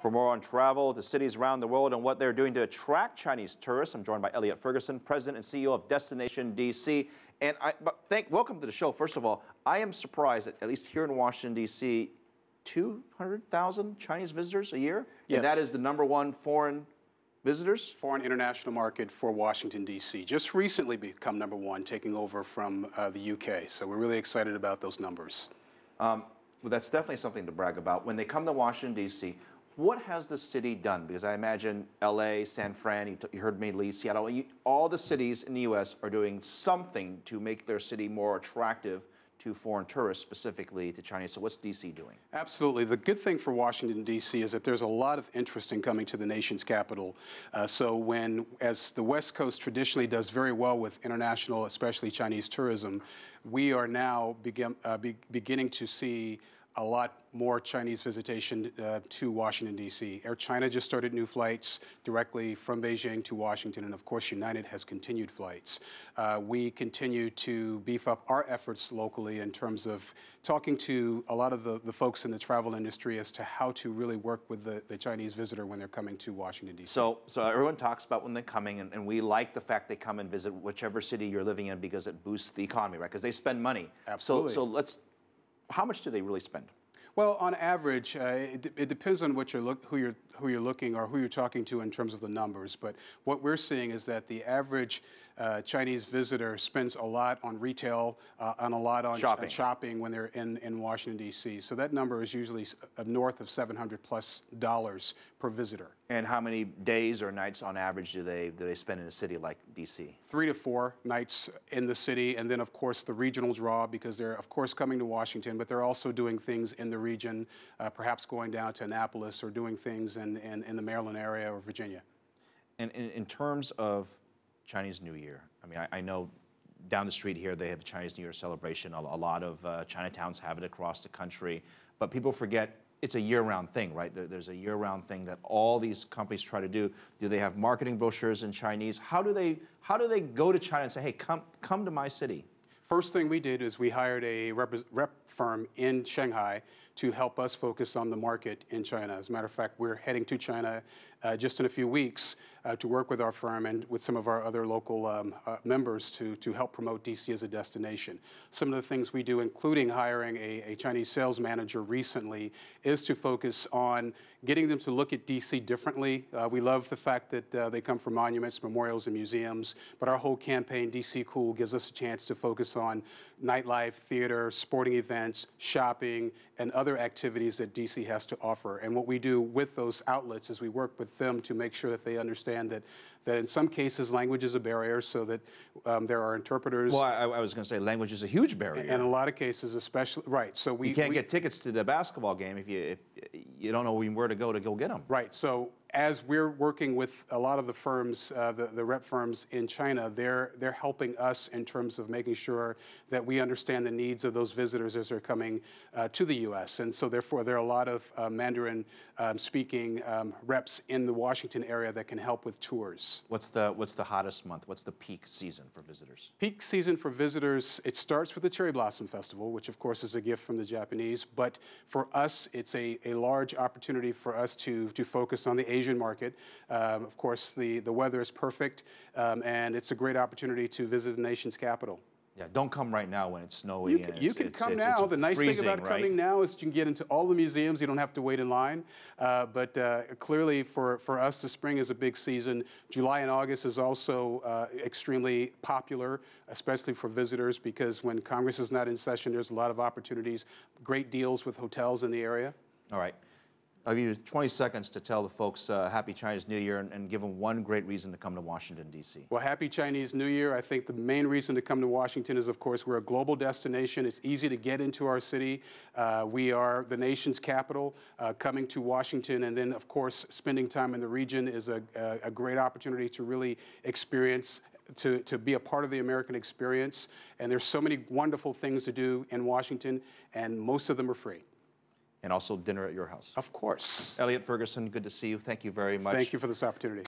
For more on travel to cities around the world and what they're doing to attract Chinese tourists, I'm joined by Elliot Ferguson, President and CEO of Destination DC. And welcome to the show. First of all, I am surprised that at least here in Washington, D.C., 200,000 Chinese visitors a year? Yes. And that is the #1 foreign visitors? Foreign international market for Washington, D.C. Just recently become #1, taking over from the U.K. So we're really excited about those numbers. Well, that's definitely something to brag about. When they come to Washington, D.C., what has the city done? Because I imagine L.A., San Fran, you heard me, Lee, Seattle, all the cities in the U.S. are doing something to make their city more attractive to foreign tourists, specifically to Chinese. So what's D.C. doing? Absolutely. The good thing for Washington, D.C. is that there's a lot of interest in coming to the nation's capital. As the West Coast traditionally does very well with international, especially Chinese tourism, we are now beginning to see a lot more Chinese visitation to Washington, D.C. Air China just started new flights directly from Beijing to Washington, and of course United has continued flights. We continue to beef up our efforts locally in terms of talking to a lot of the folks in the travel industry as to how to really work with the Chinese visitor when they're coming to Washington, D.C. So everyone talks about when they're coming, and we like the fact they come and visit whichever city you're living in because it boosts the economy, right? Because they spend money. Absolutely. How much do they really spend? Well, on average, it depends on who you're looking or who you're talking to in terms of the numbers. But what we're seeing is that the average Chinese visitor spends a lot on retail and a lot on shopping when they're in Washington, D.C. So that number is usually north of $700+ per visitor. And how many days or nights on average do they spend in a city like D.C.? 3 to 4 nights in the city, and then of course the regional draw, because they're of course coming to Washington, but they're also doing things in the region, perhaps going down to Annapolis or doing things in the Maryland area or Virginia. And in terms of Chinese New Year, I mean, I know down the street here they have a Chinese New Year celebration. A lot of Chinatowns have it across the country, but people forget it's a year-round thing, right? There's a year-round thing that all these companies try to do. Do they have marketing brochures in Chinese? How do they go to China and say, hey, come to my city? First thing we did is we hired a rep firm in Shanghai to help us focus on the market in China. As a matter of fact, we're heading to China just in a few weeks to work with our firm and with some of our other local members to help promote DC as a destination. Some of the things we do, including hiring a Chinese sales manager recently, is to focus on getting them to look at DC differently. We love the fact that they come from monuments, memorials, and museums, but our whole campaign, DC Cool, gives us a chance to focus on nightlife, theater, sporting events, shopping, and other activities that DC has to offer. And what we do with those outlets is we work with them to make sure that they understand that in some cases language is a barrier, so that there are interpreters. Well, I was going to say language is a huge barrier. And in a lot of cases, especially, right. So you can't get tickets to the basketball game if you don't know where to go get them. Right. So as we're working with a lot of the firms, the rep firms in China, they're helping us in terms of making sure that we understand the needs of those visitors as they're coming to the U.S. And so therefore, there are a lot of Mandarin speaking reps in the Washington area that can help with tours. What's the hottest month? What's the peak season for visitors? Peak season for visitors, it starts with the Cherry Blossom Festival, which of course is a gift from the Japanese. But for us, it's a large opportunity for us to focus on the Asian market. Of course, the weather is perfect, and it's a great opportunity to visit the nation's capital. Yeah, don't come right now when it's snowy. You can come now. The nice thing about coming now is you can get into all the museums. You don't have to wait in line. But clearly, for us, the spring is a big season. July and August is also extremely popular, especially for visitors, because when Congress is not in session, there's a lot of opportunities, great deals with hotels in the area. All right. I'll give you 20 seconds to tell the folks Happy Chinese New Year and give them one great reason to come to Washington, D.C. Well, Happy Chinese New Year. I think the main reason to come to Washington is, of course, we're a global destination. It's easy to get into our city. We are the nation's capital. Coming to Washington and then, of course, spending time in the region is a great opportunity to really experience, to be a part of the American experience. And there's so many wonderful things to do in Washington, and most of them are free. And also dinner at your house. Of course. Elliot Ferguson, good to see you. Thank you very much. Thank you for this opportunity.